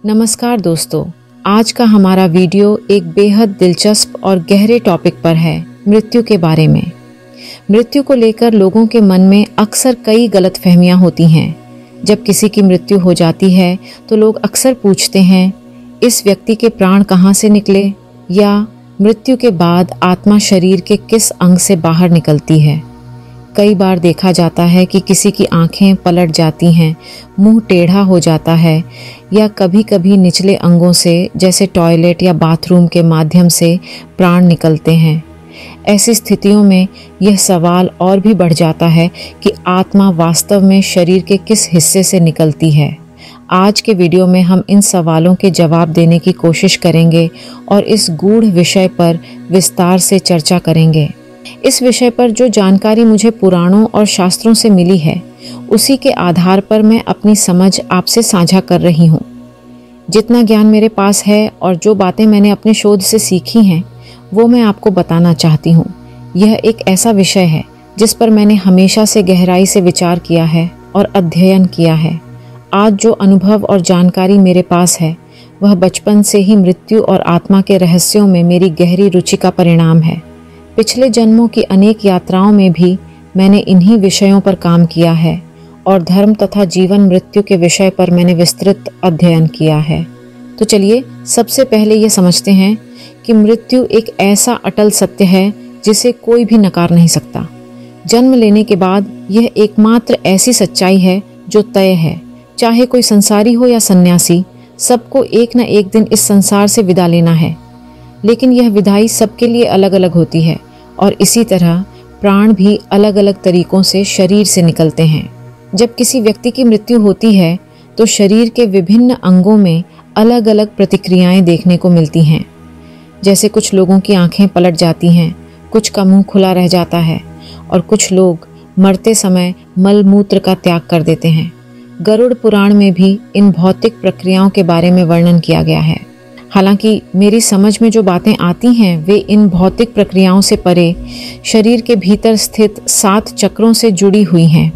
नमस्कार दोस्तों, आज का हमारा वीडियो एक बेहद दिलचस्प और गहरे टॉपिक पर है, मृत्यु के बारे में। मृत्यु को लेकर लोगों के मन में अक्सर कई गलतफहमियां होती हैं। जब किसी की मृत्यु हो जाती है तो लोग अक्सर पूछते हैं, इस व्यक्ति के प्राण कहाँ से निकले, या मृत्यु के बाद आत्मा शरीर के किस अंग से बाहर निकलती है। कई बार देखा जाता है कि किसी की आंखें पलट जाती हैं, मुंह टेढ़ा हो जाता है, या कभी कभी निचले अंगों से जैसे टॉयलेट या बाथरूम के माध्यम से प्राण निकलते हैं। ऐसी स्थितियों में यह सवाल और भी बढ़ जाता है कि आत्मा वास्तव में शरीर के किस हिस्से से निकलती है। आज के वीडियो में हम इन सवालों के जवाब देने की कोशिश करेंगे और इस गूढ़ विषय पर विस्तार से चर्चा करेंगे। इस विषय पर जो जानकारी मुझे पुराणों और शास्त्रों से मिली है, उसी के आधार पर मैं अपनी समझ आपसे साझा कर रही हूँ। जितना ज्ञान मेरे पास है और जो बातें मैंने अपने शोध से सीखी हैं, वो मैं आपको बताना चाहती हूँ। यह एक ऐसा विषय है जिस पर मैंने हमेशा से गहराई से विचार किया है और अध्ययन किया है। आज जो अनुभव और जानकारी मेरे पास है, वह बचपन से ही मृत्यु और आत्मा के रहस्यों में मेरी गहरी रुचि का परिणाम है। पिछले जन्मों की अनेक यात्राओं में भी मैंने इन्हीं विषयों पर काम किया है और धर्म तथा जीवन मृत्यु के विषय पर मैंने विस्तृत अध्ययन किया है। तो चलिए सबसे पहले ये समझते हैं कि मृत्यु एक ऐसा अटल सत्य है जिसे कोई भी नकार नहीं सकता। जन्म लेने के बाद यह एकमात्र ऐसी सच्चाई है जो तय है। चाहे कोई संसारी हो या सन्यासी, सबको एक न एक दिन इस संसार से विदा लेना है। लेकिन यह विदाई सबके लिए अलग अलग होती है और इसी तरह प्राण भी अलग अलग तरीकों से शरीर से निकलते हैं। जब किसी व्यक्ति की मृत्यु होती है तो शरीर के विभिन्न अंगों में अलग अलग प्रतिक्रियाएं देखने को मिलती हैं। जैसे कुछ लोगों की आंखें पलट जाती हैं, कुछ का मुंह खुला रह जाता है और कुछ लोग मरते समय मल मूत्र का त्याग कर देते हैं। गरुड़ पुराण में भी इन भौतिक प्रक्रियाओं के बारे में वर्णन किया गया है। हालांकि मेरी समझ में जो बातें आती हैं वे इन भौतिक प्रक्रियाओं से परे शरीर के भीतर स्थित 7 चक्रों से जुड़ी हुई हैं।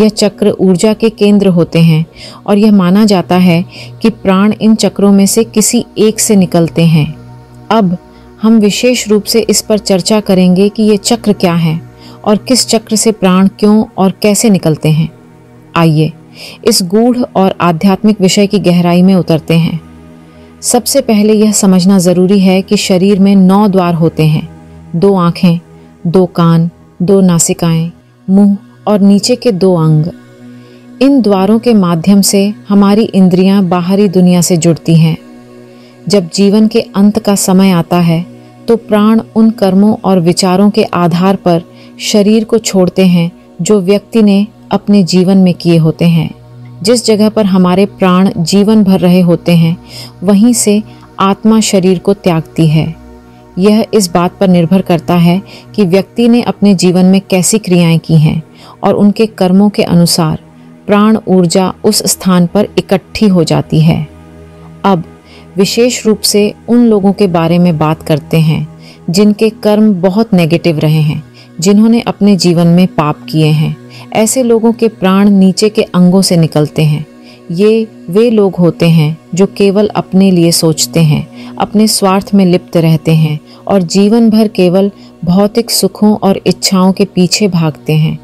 यह चक्र ऊर्जा के केंद्र होते हैं और यह माना जाता है कि प्राण इन चक्रों में से किसी एक से निकलते हैं। अब हम विशेष रूप से इस पर चर्चा करेंगे कि ये चक्र क्या है और किस चक्र से प्राण क्यों और कैसे निकलते हैं। आइए इस गूढ़ और आध्यात्मिक विषय की गहराई में उतरते हैं। सबसे पहले यह समझना जरूरी है कि शरीर में 9 द्वार होते हैं। 2 आँखें, 2 कान, 2 नासिकाएं, मुंह और नीचे के 2 अंग। इन द्वारों के माध्यम से हमारी इंद्रियां बाहरी दुनिया से जुड़ती हैं। जब जीवन के अंत का समय आता है तो प्राण उन कर्मों और विचारों के आधार पर शरीर को छोड़ते हैं जो व्यक्ति ने अपने जीवन में किए होते हैं। जिस जगह पर हमारे प्राण जीवन भर रहे होते हैं, वहीं से आत्मा शरीर को त्यागती है। यह इस बात पर निर्भर करता है कि व्यक्ति ने अपने जीवन में कैसी क्रियाएं की हैं और उनके कर्मों के अनुसार प्राण ऊर्जा उस स्थान पर इकट्ठी हो जाती है। अब विशेष रूप से उन लोगों के बारे में बात करते हैं जिनके कर्म बहुत नेगेटिव रहे हैं, जिन्होंने अपने जीवन में पाप किए हैं। ऐसे लोगों के प्राण नीचे के अंगों से निकलते हैं। ये वे लोग होते हैं जो केवल अपने लिए सोचते हैं, अपने स्वार्थ में लिप्त रहते हैं और जीवन भर केवल भौतिक सुखों और इच्छाओं के पीछे भागते हैं।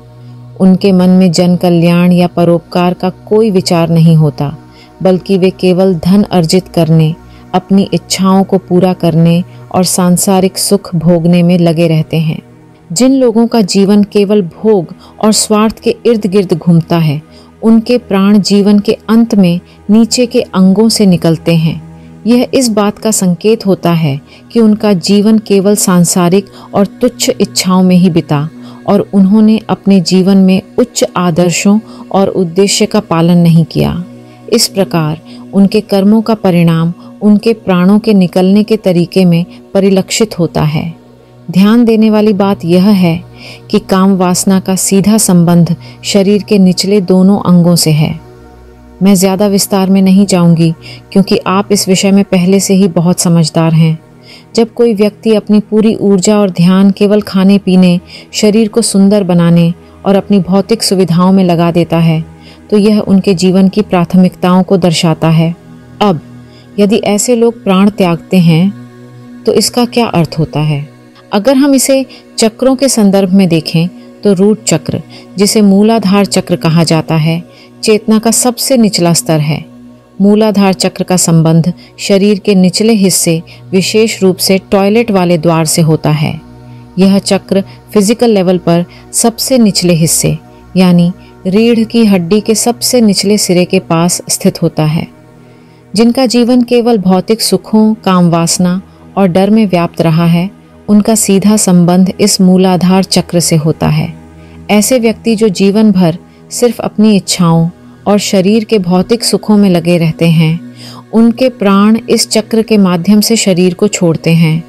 उनके मन में जन कल्याण या परोपकार का कोई विचार नहीं होता, बल्कि वे केवल धन अर्जित करने, अपनी इच्छाओं को पूरा करने और सांसारिक सुख भोगने में लगे रहते हैं। जिन लोगों का जीवन केवल भोग और स्वार्थ के इर्द गिर्द घूमता है, उनके प्राण जीवन के अंत में नीचे के अंगों से निकलते हैं। यह इस बात का संकेत होता है कि उनका जीवन केवल सांसारिक और तुच्छ इच्छाओं में ही बिता और उन्होंने अपने जीवन में उच्च आदर्शों और उद्देश्य का पालन नहीं किया। इस प्रकार उनके कर्मों का परिणाम उनके प्राणों के निकलने के तरीके में परिलक्षित होता है। ध्यान देने वाली बात यह है कि काम वासना का सीधा संबंध शरीर के निचले दोनों अंगों से है। मैं ज़्यादा विस्तार में नहीं जाऊंगी क्योंकि आप इस विषय में पहले से ही बहुत समझदार हैं। जब कोई व्यक्ति अपनी पूरी ऊर्जा और ध्यान केवल खाने पीने, शरीर को सुंदर बनाने और अपनी भौतिक सुविधाओं में लगा देता है, तो यह उनके जीवन की प्राथमिकताओं को दर्शाता है। अब यदि ऐसे लोग प्राण त्यागते हैं तो इसका क्या अर्थ होता है? अगर हम इसे चक्रों के संदर्भ में देखें तो रूट चक्र, जिसे मूलाधार चक्र कहा जाता है, चेतना का सबसे निचला स्तर है। मूलाधार चक्र का संबंध शरीर के निचले हिस्से, विशेष रूप से टॉयलेट वाले द्वार से होता है। यह चक्र फिजिकल लेवल पर सबसे निचले हिस्से यानी रीढ़ की हड्डी के सबसे निचले सिरे के पास स्थित होता है। जिनका जीवन केवल भौतिक सुखों, काम वासना और डर में व्याप्त रहा है, उनका सीधा संबंध इस मूलाधार चक्र से होता है। ऐसे व्यक्ति जो जीवन भर सिर्फ अपनी इच्छाओं और शरीर के भौतिक सुखों में लगे रहते हैं, उनके प्राण इस चक्र के माध्यम से शरीर को छोड़ते हैं।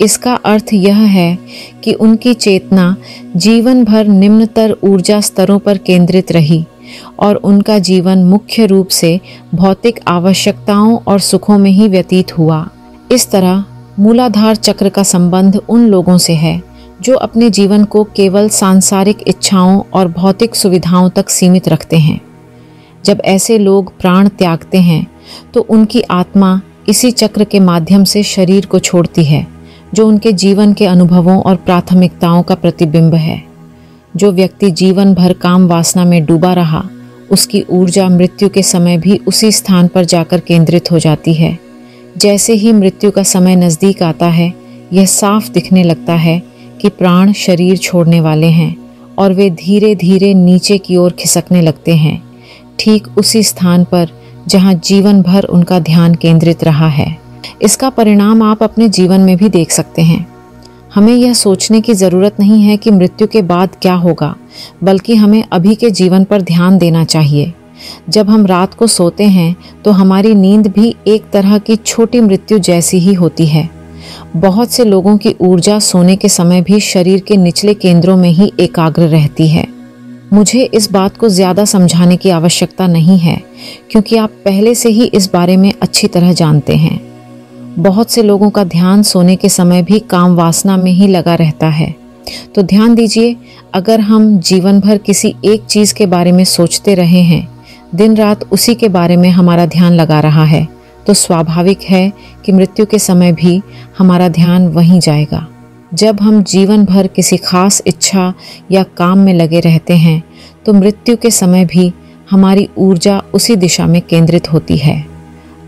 इसका अर्थ यह है कि उनकी चेतना जीवन भर निम्नतर ऊर्जा स्तरों पर केंद्रित रही और उनका जीवन मुख्य रूप से भौतिक आवश्यकताओं और सुखों में ही व्यतीत हुआ। इस तरह मूलाधार चक्र का संबंध उन लोगों से है जो अपने जीवन को केवल सांसारिक इच्छाओं और भौतिक सुविधाओं तक सीमित रखते हैं। जब ऐसे लोग प्राण त्यागते हैं तो उनकी आत्मा इसी चक्र के माध्यम से शरीर को छोड़ती है, जो उनके जीवन के अनुभवों और प्राथमिकताओं का प्रतिबिंब है। जो व्यक्ति जीवन भर काम वासना में डूबा रहा, उसकी ऊर्जा मृत्यु के समय भी उसी स्थान पर जाकर केंद्रित हो जाती है। जैसे ही मृत्यु का समय नज़दीक आता है, यह साफ दिखने लगता है कि प्राण शरीर छोड़ने वाले हैं और वे धीरे धीरे नीचे की ओर खिसकने लगते हैं, ठीक उसी स्थान पर जहां जीवन भर उनका ध्यान केंद्रित रहा है। इसका परिणाम आप अपने जीवन में भी देख सकते हैं। हमें यह सोचने की ज़रूरत नहीं है कि मृत्यु के बाद क्या होगा, बल्कि हमें अभी के जीवन पर ध्यान देना चाहिए। जब हम रात को सोते हैं तो हमारी नींद भी एक तरह की छोटी मृत्यु जैसी ही होती है। बहुत से लोगों की ऊर्जा सोने के समय भी शरीर के निचले केंद्रों में ही एकाग्र रहती है। मुझे इस बात को ज़्यादा समझाने की आवश्यकता नहीं है, क्योंकि आप पहले से ही इस बारे में अच्छी तरह जानते हैं। बहुत से लोगों का ध्यान सोने के समय भी काम वासना में ही लगा रहता है। तो ध्यान दीजिए, अगर हम जीवन भर किसी एक चीज़ के बारे में सोचते रहे हैं, दिन रात उसी के बारे में हमारा ध्यान लगा रहा है, तो स्वाभाविक है कि मृत्यु के समय भी हमारा ध्यान वहीं जाएगा। जब हम जीवन भर किसी खास इच्छा या काम में लगे रहते हैं, तो मृत्यु के समय भी हमारी ऊर्जा उसी दिशा में केंद्रित होती है।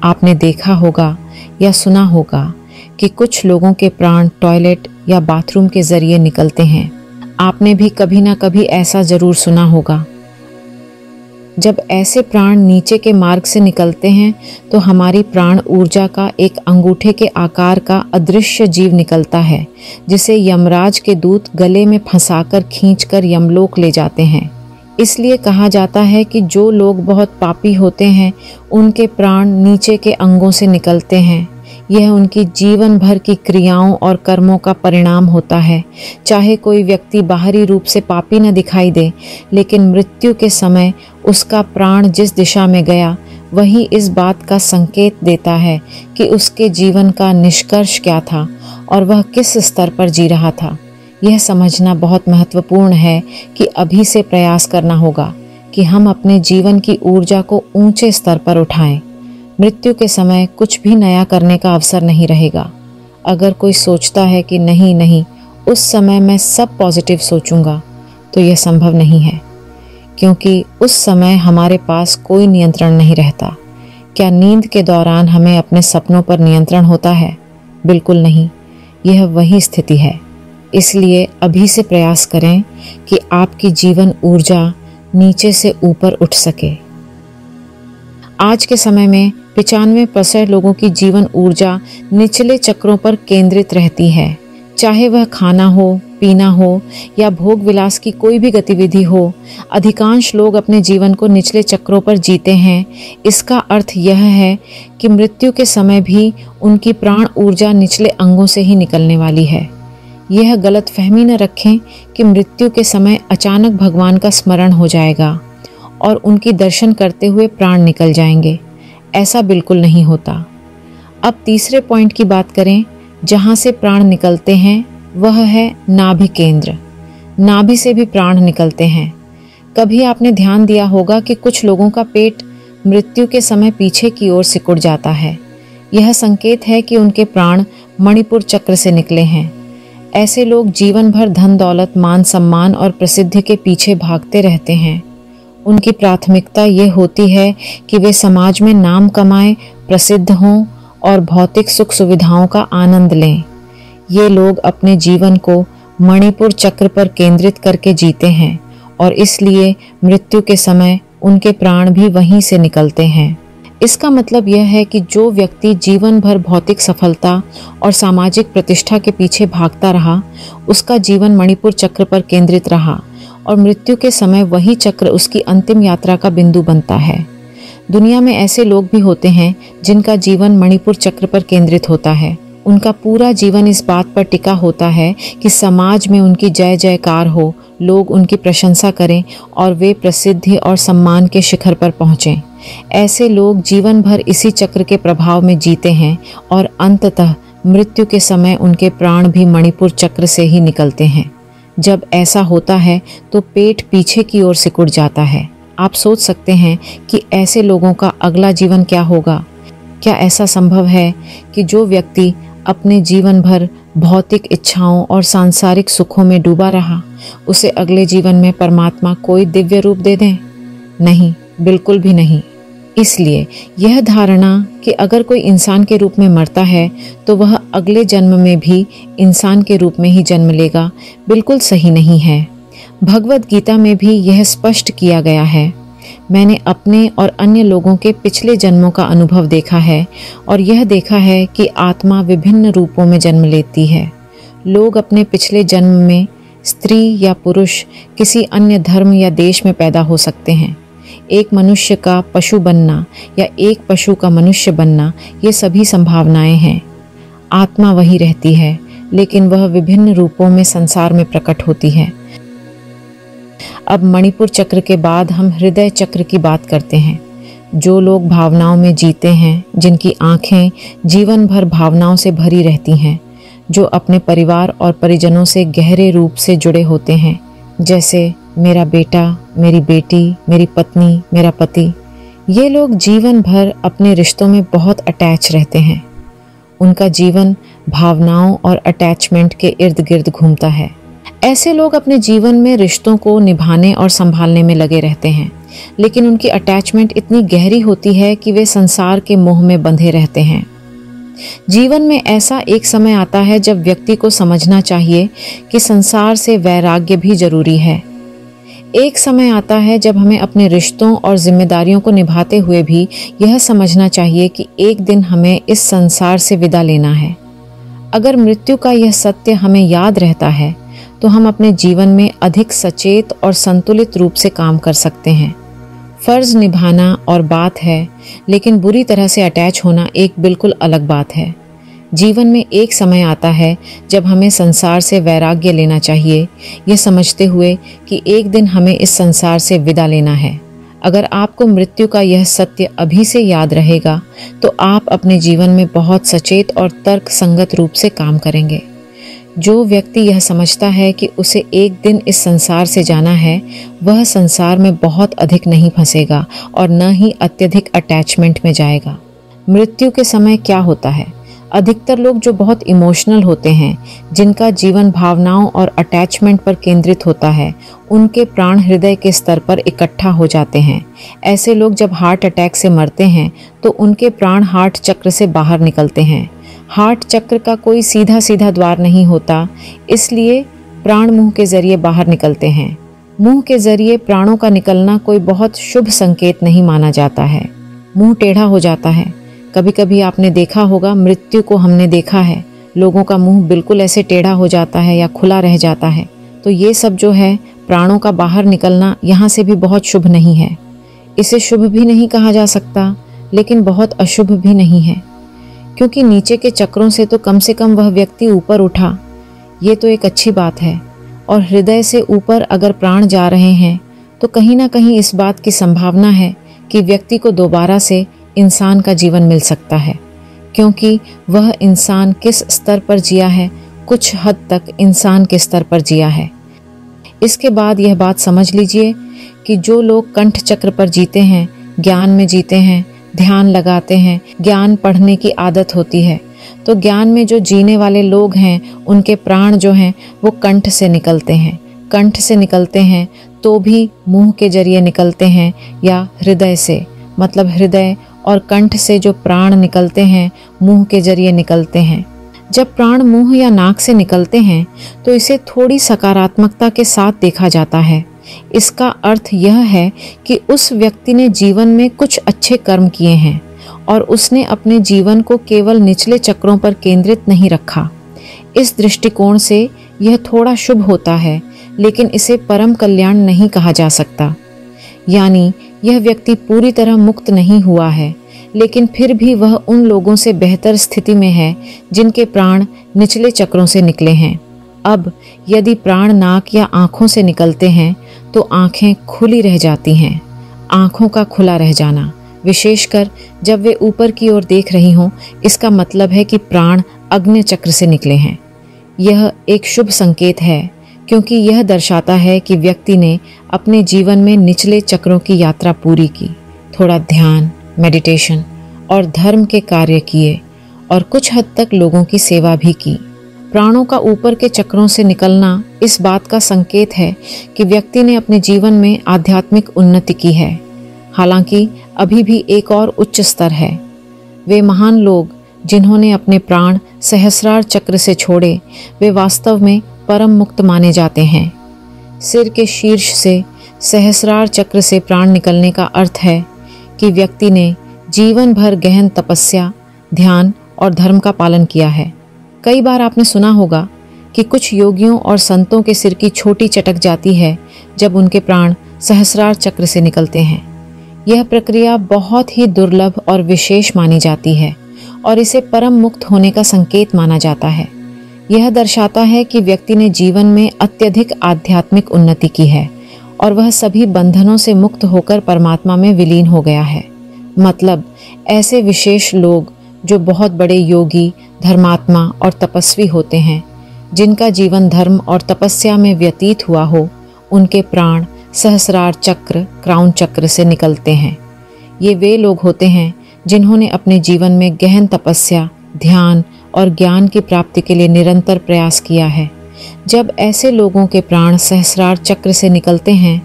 आपने देखा होगा या सुना होगा कि कुछ लोगों के प्राण टॉयलेट या बाथरूम के जरिए निकलते हैं। आपने भी कभी ना कभी ऐसा जरूर सुना होगा। जब ऐसे प्राण नीचे के मार्ग से निकलते हैं तो हमारी प्राण ऊर्जा का एक अंगूठे के आकार का अदृश्य जीव निकलता है, जिसे यमराज के दूत गले में फंसाकर खींचकर यमलोक ले जाते हैं। इसलिए कहा जाता है कि जो लोग बहुत पापी होते हैं, उनके प्राण नीचे के अंगों से निकलते हैं। यह उनकी जीवन भर की क्रियाओं और कर्मों का परिणाम होता है। चाहे कोई व्यक्ति बाहरी रूप से पापी न दिखाई दे, लेकिन मृत्यु के समय उसका प्राण जिस दिशा में गया, वही इस बात का संकेत देता है कि उसके जीवन का निष्कर्ष क्या था और वह किस स्तर पर जी रहा था। यह समझना बहुत महत्वपूर्ण है कि अभी से प्रयास करना होगा कि हम अपने जीवन की ऊर्जा को ऊंचे स्तर पर उठाएं। मृत्यु के समय कुछ भी नया करने का अवसर नहीं रहेगा। अगर कोई सोचता है कि नहीं, उस समय मैं सब पॉजिटिव सोचूंगा, तो यह संभव नहीं है, क्योंकि उस समय हमारे पास कोई नियंत्रण नहीं रहता। क्या नींद के दौरान हमें अपने सपनों पर नियंत्रण होता है? बिल्कुल नहीं। यह वही स्थिति है। इसलिए अभी से प्रयास करें कि आपकी जीवन ऊर्जा नीचे से ऊपर उठ सके। आज के समय में 95% लोगों की जीवन ऊर्जा निचले चक्रों पर केंद्रित रहती है। चाहे वह खाना हो, पीना हो या भोग विलास की कोई भी गतिविधि हो, अधिकांश लोग अपने जीवन को निचले चक्रों पर जीते हैं। इसका अर्थ यह है कि मृत्यु के समय भी उनकी प्राण ऊर्जा निचले अंगों से ही निकलने वाली है। यह गलतफहमी न रखें कि मृत्यु के समय अचानक भगवान का स्मरण हो जाएगा और उनकी दर्शन करते हुए प्राण निकल जाएंगे। ऐसा बिल्कुल नहीं होता। अब तीसरे पॉइंट की बात करें जहां से प्राण निकलते हैं, वह है नाभि केंद्र। नाभि से भी प्राण निकलते हैं। कभी आपने ध्यान दिया होगा कि कुछ लोगों का पेट मृत्यु के समय पीछे की ओर सिकुड़ जाता है। यह संकेत है कि उनके प्राण मणिपुर चक्र से निकले हैं। ऐसे लोग जीवन भर धन दौलत, मान सम्मान और प्रसिद्धि के पीछे भागते रहते हैं। उनकी प्राथमिकता ये होती है कि वे समाज में नाम कमाएं, प्रसिद्ध हों और भौतिक सुख सुविधाओं का आनंद लें। ये लोग अपने जीवन को मणिपुर चक्र पर केंद्रित करके जीते हैं और इसलिए मृत्यु के समय उनके प्राण भी वहीं से निकलते हैं। इसका मतलब यह है कि जो व्यक्ति जीवन भर भौतिक सफलता और सामाजिक प्रतिष्ठा के पीछे भागता रहा, उसका जीवन मणिपुर चक्र पर केंद्रित रहा और मृत्यु के समय वही चक्र उसकी अंतिम यात्रा का बिंदु बनता है। दुनिया में ऐसे लोग भी होते हैं जिनका जीवन मणिपुर चक्र पर केंद्रित होता है। उनका पूरा जीवन इस बात पर टिका होता है कि समाज में उनकी जय जयकार हो, लोग उनकी प्रशंसा करें और वे प्रसिद्धि और सम्मान के शिखर पर पहुँचें। ऐसे लोग जीवन भर इसी चक्र के प्रभाव में जीते हैं और अंततः मृत्यु के समय उनके प्राण भी मणिपुर चक्र से ही निकलते हैं। जब ऐसा होता है तो पेट पीछे की ओर सिकुड़ जाता है। आप सोच सकते हैं कि ऐसे लोगों का अगला जीवन क्या होगा। क्या ऐसा संभव है कि जो व्यक्ति अपने जीवन भर भौतिक इच्छाओं और सांसारिक सुखों में डूबा रहा, उसे अगले जीवन में परमात्मा कोई दिव्य रूप दे दें? नहीं, बिल्कुल भी नहीं। इसलिए यह धारणा कि अगर कोई इंसान के रूप में मरता है तो वह अगले जन्म में भी इंसान के रूप में ही जन्म लेगा, बिल्कुल सही नहीं है। भगवद गीता में भी यह स्पष्ट किया गया है। मैंने अपने और अन्य लोगों के पिछले जन्मों का अनुभव देखा है और यह देखा है कि आत्मा विभिन्न रूपों में जन्म लेती है। लोग अपने पिछले जन्म में स्त्री या पुरुष किसी अन्य धर्म या देश में पैदा हो सकते हैं। एक मनुष्य का पशु बनना या एक पशु का मनुष्य बनना, ये सभी संभावनाएं हैं। आत्मा वही रहती है, लेकिन वह विभिन्न रूपों में संसार में प्रकट होती है। अब मणिपुर चक्र के बाद हम हृदय चक्र की बात करते हैं। जो लोग भावनाओं में जीते हैं, जिनकी आंखें जीवन भर भावनाओं से भरी रहती हैं, जो अपने परिवार और परिजनों से गहरे रूप से जुड़े होते हैं, जैसे मेरा बेटा, मेरी बेटी, मेरी पत्नी, मेरा पति, ये लोग जीवन भर अपने रिश्तों में बहुत अटैच रहते हैं। उनका जीवन भावनाओं और अटैचमेंट के इर्द गिर्द घूमता है। ऐसे लोग अपने जीवन में रिश्तों को निभाने और संभालने में लगे रहते हैं, लेकिन उनकी अटैचमेंट इतनी गहरी होती है कि वे संसार के मोह में बंधे रहते हैं। जीवन में ऐसा एक समय आता है जब व्यक्ति को समझना चाहिए कि संसार से वैराग्य भी जरूरी है। एक समय आता है जब हमें अपने रिश्तों और जिम्मेदारियों को निभाते हुए भी यह समझना चाहिए कि एक दिन हमें इस संसार से विदा लेना है। अगर मृत्यु का यह सत्य हमें याद रहता है तो हम अपने जीवन में अधिक सचेत और संतुलित रूप से काम कर सकते हैं। फर्ज निभाना और बात है, लेकिन बुरी तरह से अटैच होना एक बिल्कुल अलग बात है। जीवन में एक समय आता है जब हमें संसार से वैराग्य लेना चाहिए, यह समझते हुए कि एक दिन हमें इस संसार से विदा लेना है। अगर आपको मृत्यु का यह सत्य अभी से याद रहेगा तो आप अपने जीवन में बहुत सचेत और तर्क संगत रूप से काम करेंगे। जो व्यक्ति यह समझता है कि उसे एक दिन इस संसार से जाना है, वह संसार में बहुत अधिक नहीं फंसेगा और न ही अत्यधिक अटैचमेंट में जाएगा। मृत्यु के समय क्या होता है? अधिकतर लोग जो बहुत इमोशनल होते हैं, जिनका जीवन भावनाओं और अटैचमेंट पर केंद्रित होता है, उनके प्राण हृदय के स्तर पर इकट्ठा हो जाते हैं। ऐसे लोग जब हार्ट अटैक से मरते हैं तो उनके प्राण हार्ट चक्र से बाहर निकलते हैं। हार्ट चक्र का कोई सीधा सीधा द्वार नहीं होता, इसलिए प्राण मुंह के जरिए बाहर निकलते हैं। मुंह के जरिए प्राणों का निकलना कोई बहुत शुभ संकेत नहीं माना जाता है। मुंह टेढ़ा हो जाता है। कभी कभी आपने देखा होगा, मृत्यु को हमने देखा है, लोगों का मुंह बिल्कुल ऐसे टेढ़ा हो जाता है या खुला रह जाता है। तो ये सब जो है प्राणों का बाहर निकलना, यहाँ से भी बहुत शुभ नहीं है। इसे शुभ भी नहीं कहा जा सकता, लेकिन बहुत अशुभ भी नहीं है, क्योंकि नीचे के चक्रों से तो कम वह व्यक्ति ऊपर उठा, ये तो एक अच्छी बात है। और हृदय से ऊपर अगर प्राण जा रहे हैं तो कहीं ना कहीं इस बात की संभावना है कि व्यक्ति को दोबारा से इंसान का जीवन मिल सकता है, क्योंकि वह इंसान किस स्तर पर जिया है, कुछ हद तक इंसान के स्तर पर जिया है। इसके बाद यह बात समझ लीजिए कि जो लोग कंठ चक्र पर जीते हैं, ज्ञान में जीते हैं, ध्यान लगाते हैं, ज्ञान पढ़ने की आदत होती है, तो ज्ञान में जो जीने वाले लोग हैं उनके प्राण जो हैं वो कंठ से निकलते हैं। कंठ से निकलते हैं तो भी मुंह के जरिए निकलते हैं या हृदय से, मतलब हृदय और कंठ से जो प्राण निकलते हैं मुंह के जरिए निकलते हैं। जब प्राण मुंह या नाक से निकलते हैं तो इसे थोड़ी सकारात्मकता के साथ देखा जाता है। इसका अर्थ यह है कि उस व्यक्ति ने जीवन में कुछ अच्छे कर्म किए हैं और उसने अपने जीवन को केवल निचले चक्रों पर केंद्रित नहीं रखा। इस दृष्टिकोण से यह थोड़ा शुभ होता है, लेकिन इसे परम कल्याण नहीं कहा जा सकता। यानी यह व्यक्ति पूरी तरह मुक्त नहीं हुआ है, लेकिन फिर भी वह उन लोगों से बेहतर स्थिति में है जिनके प्राण निचले चक्रों से निकले हैं। अब यदि प्राण नाक या आँखों से निकलते हैं तो आँखें खुली रह जाती हैं। आँखों का खुला रह जाना, विशेषकर जब वे ऊपर की ओर देख रही हों, इसका मतलब है कि प्राण अग्नि चक्र से निकले हैं। यह एक शुभ संकेत है, क्योंकि यह दर्शाता है कि व्यक्ति ने अपने जीवन में निचले चक्रों की यात्रा पूरी की, थोड़ा ध्यान, मेडिटेशन और धर्म के कार्य किए और कुछ हद तक लोगों की सेवा भी की। प्राणों का ऊपर के चक्रों से निकलना इस बात का संकेत है कि व्यक्ति ने अपने जीवन में आध्यात्मिक उन्नति की है। हालांकि अभी भी एक और उच्च स्तर है। वे महान लोग जिन्होंने अपने प्राण सहस्रार चक्र से छोड़े, वे वास्तव में परम मुक्त माने जाते हैं। सिर के शीर्ष से सहस्रार चक्र से प्राण निकलने का अर्थ है कि व्यक्ति ने जीवन भर गहन तपस्या, ध्यान और धर्म का पालन किया है। कई बार आपने सुना होगा कि कुछ योगियों और संतों के सिर की छोटी चटक जाती है जब उनके प्राण सहस्रार चक्र से निकलते हैं। यह प्रक्रिया बहुत ही दुर्लभ और विशेष मानी जाती है और इसे परम मुक्त होने का संकेत माना जाता है। यह दर्शाता है कि व्यक्ति ने जीवन में अत्यधिक आध्यात्मिक उन्नति की है और वह सभी बंधनों से मुक्त होकर परमात्मा में विलीन हो गया है। मतलब ऐसे विशेष लोग जो बहुत बड़े योगी, धर्मात्मा और तपस्वी होते हैं, जिनका जीवन धर्म और तपस्या में व्यतीत हुआ हो, उनके प्राण सहस्रार चक्र, क्राउन चक्र से निकलते हैं। ये वे लोग होते हैं जिन्होंने अपने जीवन में गहन तपस्या, ध्यान और ज्ञान की प्राप्ति के लिए निरंतर प्रयास किया है। जब ऐसे लोगों के प्राण सहस्रार चक्र से निकलते हैं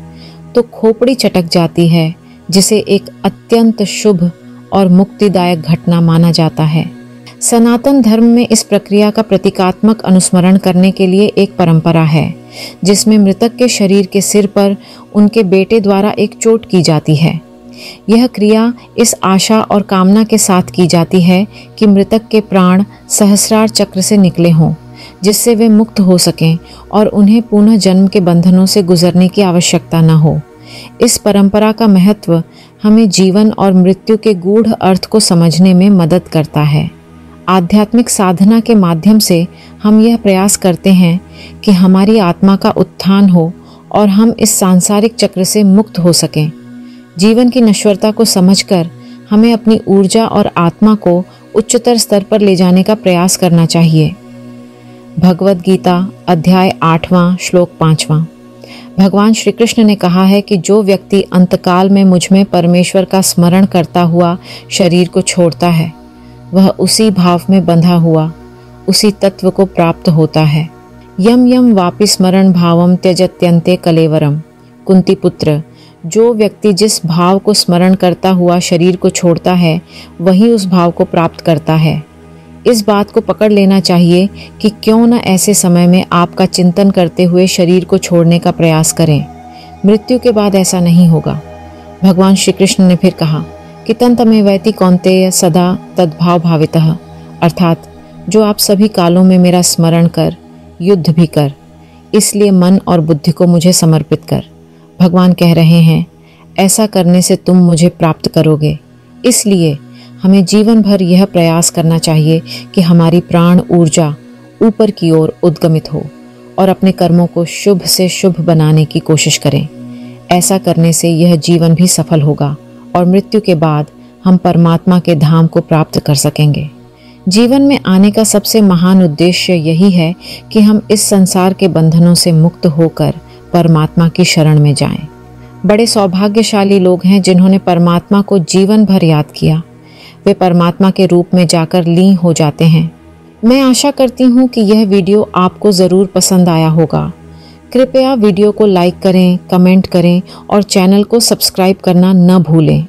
तो खोपड़ी चटक जाती है, जिसे एक अत्यंत शुभ और मुक्तिदायक घटना माना जाता है। सनातन धर्म में इस प्रक्रिया का प्रतीकात्मक अनुस्मरण करने के लिए एक परंपरा है, जिसमें मृतक के शरीर के सिर पर उनके बेटे द्वारा एक चोट की जाती है। यह क्रिया इस आशा और कामना के साथ की जाती है कि मृतक के प्राण सहस्रार चक्र से निकले हों, जिससे वे मुक्त हो सकें और उन्हें पुनः जन्म के बंधनों से गुजरने की आवश्यकता न हो। इस परंपरा का महत्व हमें जीवन और मृत्यु के गूढ़ अर्थ को समझने में मदद करता है। आध्यात्मिक साधना के माध्यम से हम यह प्रयास करते हैं कि हमारी आत्मा का उत्थान हो और हम इस सांसारिक चक्र से मुक्त हो सकें। जीवन की नश्वरता को समझकर हमें अपनी ऊर्जा और आत्मा को उच्चतर स्तर पर ले जाने का प्रयास करना चाहिए। भगवद गीता अध्याय 8वां श्लोक 5वां। भगवान श्री कृष्ण ने कहा है कि जो व्यक्ति अंतकाल में मुझ में परमेश्वर का स्मरण करता हुआ शरीर को छोड़ता है, वह उसी भाव में बंधा हुआ उसी तत्व को प्राप्त होता है। यम यम वापि स्मरण भावम त्यजत्यन्ते कलेवरम। कुंती पुत्र, जो व्यक्ति जिस भाव को स्मरण करता हुआ शरीर को छोड़ता है, वही उस भाव को प्राप्त करता है। इस बात को पकड़ लेना चाहिए कि क्यों न ऐसे समय में आपका चिंतन करते हुए शरीर को छोड़ने का प्रयास करें। मृत्यु के बाद ऐसा नहीं होगा। भगवान श्री कृष्ण ने फिर कहा कि तन्तमेवैति कौन्तेय सदा तद्भाव भावितः, अर्थात जो आप सभी कालों में मेरा स्मरण कर, युद्ध भी कर, इसलिए मन और बुद्धि को मुझे समर्पित कर। भगवान कह रहे हैं, ऐसा करने से तुम मुझे प्राप्त करोगे। इसलिए हमें जीवन भर यह प्रयास करना चाहिए कि हमारी प्राण ऊर्जा ऊपर की ओर उद्गमित हो और अपने कर्मों को शुभ से शुभ बनाने की कोशिश करें। ऐसा करने से यह जीवन भी सफल होगा और मृत्यु के बाद हम परमात्मा के धाम को प्राप्त कर सकेंगे। जीवन में आने का सबसे महान उद्देश्य यही है कि हम इस संसार के बंधनों से मुक्त होकर परमात्मा की शरण में जाएं। बड़े सौभाग्यशाली लोग हैं जिन्होंने परमात्मा को जीवन भर याद किया। वे परमात्मा के रूप में जाकर लीन हो जाते हैं। मैं आशा करती हूँ कि यह वीडियो आपको ज़रूर पसंद आया होगा। कृपया वीडियो को लाइक करें, कमेंट करें और चैनल को सब्सक्राइब करना न भूलें।